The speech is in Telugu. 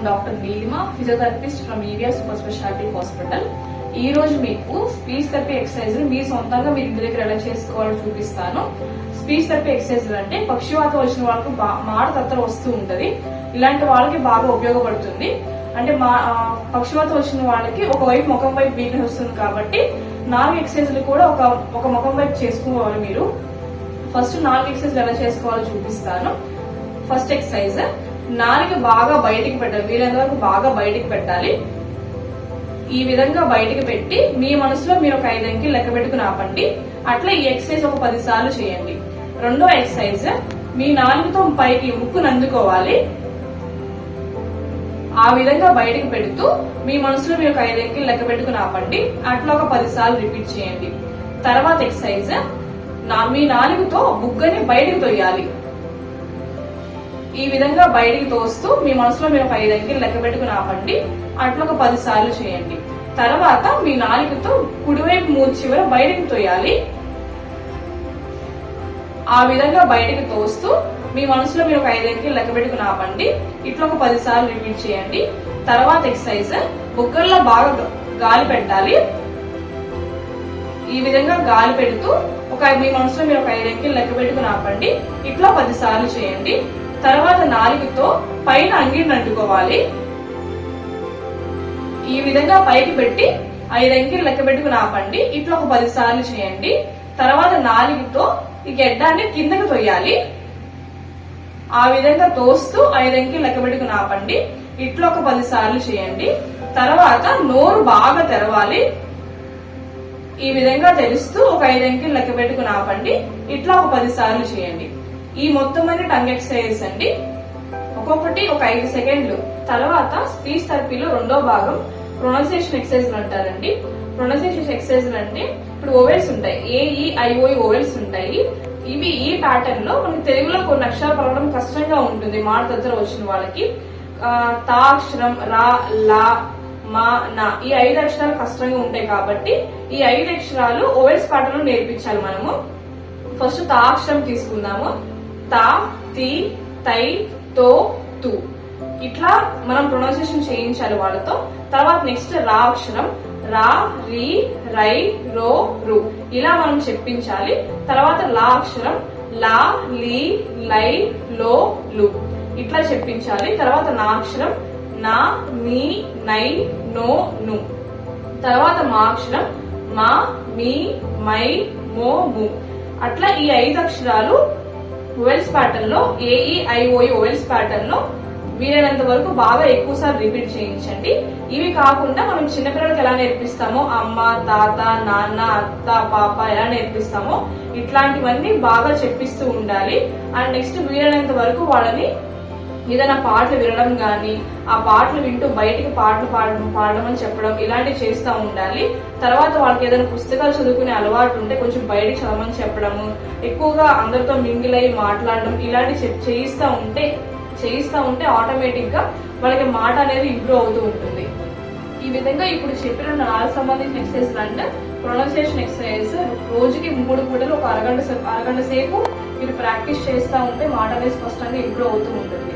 Doctor Neelima, physiotherapist from EVR super speciality hospital. ఈ రోజు మీకు స్పీచ్ థెరపీ ఎక్సర్సైజ్ మీ సొంతంగా మీ ఇంటి దగ్గర ఎలా చేసుకోవాలో చూపిస్తాను. స్పీచ్ థెరపీ ఎక్సర్సైజ్ అంటే పక్షవాతం వచ్చిన వాళ్ళకి మాట తత్తర వస్తూ ఉంటది. ఇలాంటి వాళ్ళకి బాగా ఉపయోగపడుతుంది. అంటే పక్షవాతం వచ్చిన వాళ్ళకి ఒకవైపు ముఖం వైపు వీక్నెస్ వస్తుంది కాబట్టి 4 ఎక్సర్సైజ్లు కూడా ఒక ముఖం వైపు చేసుకోవాలి. మీరు ఫస్ట్ 4 ఎక్సర్సైజ్లు ఎలా చేసుకోవాలో చూపిస్తాను. ఫస్ట్ ఎక్సర్సైజ్, నాలుక బాగా బయటికి పెట్టాలి. వీలైనంత వరకు బాగా బయటికి పెట్టాలి. ఈ విధంగా బయటికి పెట్టి మీ మనసులో మీరు ఒక 5 అంకెలు లెక్క పెట్టుకుని ఆపండి. అట్లా ఈ ఎక్సర్సైజ్ ఒక 10 సార్లు చేయండి. రెండో ఎక్సర్సైజ్, మీ నాలుగుతో పైకి ముక్కును అందుకోవాలి. ఆ విధంగా బయటికి పెడుతూ మీ మనసులో మీరు ఒక 5 అంకెలు లెక్క పెట్టుకుని ఆపండి. అట్లా ఒక 10 సార్లు రిపీట్ చేయండి. తర్వాత ఎక్సర్సైజ్, మీ నాలుగుతో బుగ్గని బయటికి తొయ్యాలి. ఈ విధంగా బయటికి తోస్తూ మీ మనసులో మీరు ఒక 5 అంకెలు లెక్క పెట్టుకుని ఆపండి. అట్లా ఒక 10 సార్లు చేయండి. తర్వాత మీ నాలుకతో కుడివైపు మూతి చివర బయటికి తోయాలి. ఆ విధంగా బయటికి తోస్తూ మీ మనసులో మీరు ఒక 5 అంకెలు లెక్క పెట్టుకుని ఆపండి. ఇట్లా ఒక 10 సార్లు రిపీట్ చేయండి. తర్వాత ఎక్సర్సైజ్, బుగ్గల్లో బాగా గాలి పెట్టాలి. ఈ విధంగా గాలి పెడుతూ మీ మనసులో మీరు ఒక 5 అంకెలు లెక్క పెట్టుకుని ఆపండి. ఇట్లా 10 సార్లు చేయండి. తర్వాత నాలుగుతో పైన అంగిడిని అంటుకోవాలి. ఈ విధంగా పైకి పెట్టి 5 అంకెలు లెక్క పెట్టుకుని ఆపండి. ఇట్లా ఒక 10 సార్లు చేయండి. తర్వాత నాలుగుతో ఈ గెడ్డాన్ని కిందకి తొయ్యాలి. ఆ విధంగా తోస్తూ 5 అంకెలు లెక్క పెట్టుకుని ఆపండి. ఇట్లా ఒక 10 సార్లు చేయండి. తర్వాత నోరు బాగా తెరవాలి. ఈ విధంగా తెరుస్తూ ఒక 5 అంకెలు లెక్క పెట్టుకుని ఆపండి. ఇట్లా ఒక 10 సార్లు చేయండి. ఈ మొత్తం అన్ని టంగ్ ఎక్సర్సైజెస్ అండి. ఒక్కొక్కటి ఒక 5 సెకండ్లు. తర్వాత స్పీచ్ థెరపీలో రెండో భాగం ప్రొనౌన్సియేషన్ ఎక్సర్సైజ్లు అంటారండి. ప్రొనౌన్సియేషన్ ఎక్సర్సైజ్లు అంటే ఇప్పుడు ఓవెల్స్ ఉంటాయి, AEIOE ఓవెల్స్ ఉంటాయి. ఇవి ఈ ప్యాటర్న్ లో మనకి తెలుగులో కొన్ని అక్షరాలు పలకడం కష్టంగా ఉంటుంది మాట దగ్గర వచ్చిన వాళ్ళకి. తా అక్షరం, రా, లా, మా, నా, ఈ 5 అక్షరాలు కష్టంగా ఉంటాయి కాబట్టి ఈ 5 అక్షరాలు ఓవెల్స్ ప్యాటర్న్ లో నేర్పించాలి మనము. ఫస్ట్ తా అక్షరం తీసుకుందాము. తా, తి, తై, తో, తు. ఇట్లా మనం ప్రొనౌన్సియేషన్ చేయించాలి వాళ్ళతో. తర్వాత నెక్స్ట్ రా అక్షరం, రా, రి, రై, రో, రు. ఇలా మనం చెప్పించాలి. తర్వాత లా అక్షరం, లా, లి, లై, లో, లు. ఇట్లా చెప్పించాలి. తర్వాత నా అక్షరం, నా, మీ, నై, నో, ను. తర్వాత మా అక్షరం, మా, మీ, మై, మో, ము. అట్లా ఈ 5 అక్షరాలు ఓవెల్స్ ప్యాటర్న్ లో, AEIOE ఓవెల్స్ ప్యాటర్న్ లో వీలైనంత వరకు బాగా ఎక్కువ సార్లు రిపీట్ చేయించండి. ఇవి కాకుండా మనం చిన్నపిల్లలకి ఎలా నేర్పిస్తామో, అమ్మ, తాత, నాన్న, అత్త, పాప ఎలా నేర్పిస్తామో ఇట్లాంటివన్నీ బాగా చెప్పిస్తూ ఉండాలి. అండ్ నెక్స్ట్ వీలైనంత వరకు వాళ్ళని ఏదైనా పాటలు వినడం గాని, ఆ పాటలు వింటూ బయటికి పాటలు పాడడం అని చెప్పడం ఇలాంటివి చేస్తూ ఉండాలి. తర్వాత వాళ్ళకి ఏదైనా పుస్తకాలు చదువుకునే అలవాటు ఉంటే కొంచెం బయటికి చదవమని చెప్పడము, ఎక్కువగా అందరితో మింగిల్ అయ్యి మాట్లాడడం ఇలాంటివి చేయిస్తా ఉంటే ఆటోమేటిక్ గా వాళ్ళకి మాట అనేది ఇంప్రూవ్ అవుతూ ఉంటుంది. ఈ విధంగా ఇప్పుడు చెప్పిన 4 సంబంధించిన ఎక్సర్సైజ్ అంటే ప్రొనౌన్సియేషన్ ఎక్సర్సైజ్ రోజుకి 3 పూటలు ఒక అరగంట సేపు మీరు ప్రాక్టీస్ చేస్తూ ఉంటే మాట అనేది స్పష్టంగా ఇంప్రూవ్ అవుతూ ఉంటుంది.